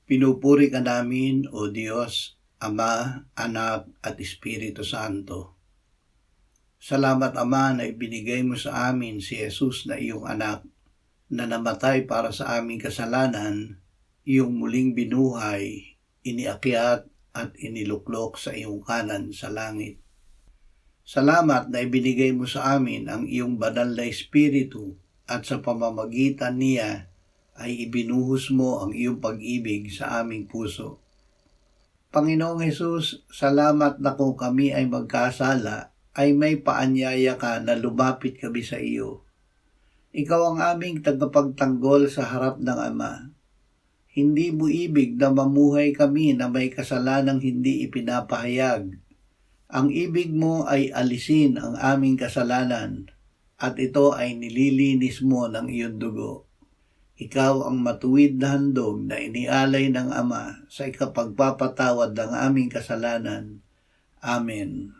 Pinupuri ka namin, O Diyos, Ama, Anak, at Espiritu Santo. Salamat, Ama, na ibinigay mo sa amin si Jesus na iyong anak, na namatay para sa aming kasalanan, iyong muling binuhay, iniakyat at iniluklok sa iyong kanan sa langit. Salamat na ibinigay mo sa amin ang iyong banal na Espiritu at sa pamamagitan niya ay ibinuhos mo ang iyong pag-ibig sa aming puso. Panginoong Hesus, salamat na kung kami ay magkasala, ay may paanyaya ka na lumapit kami sa iyo. Ikaw ang aming tagapagtanggol sa harap ng Ama. Hindi mo ibig na mamuhay kami na may kasalanang hindi ipinapahayag. Ang ibig mo ay alisin ang aming kasalanan at ito ay nililinis mo ng iyong dugo. Ikaw ang matuwid na handog na inialay ng Ama sa ikapagpapatawad ng aming kasalanan. Amen.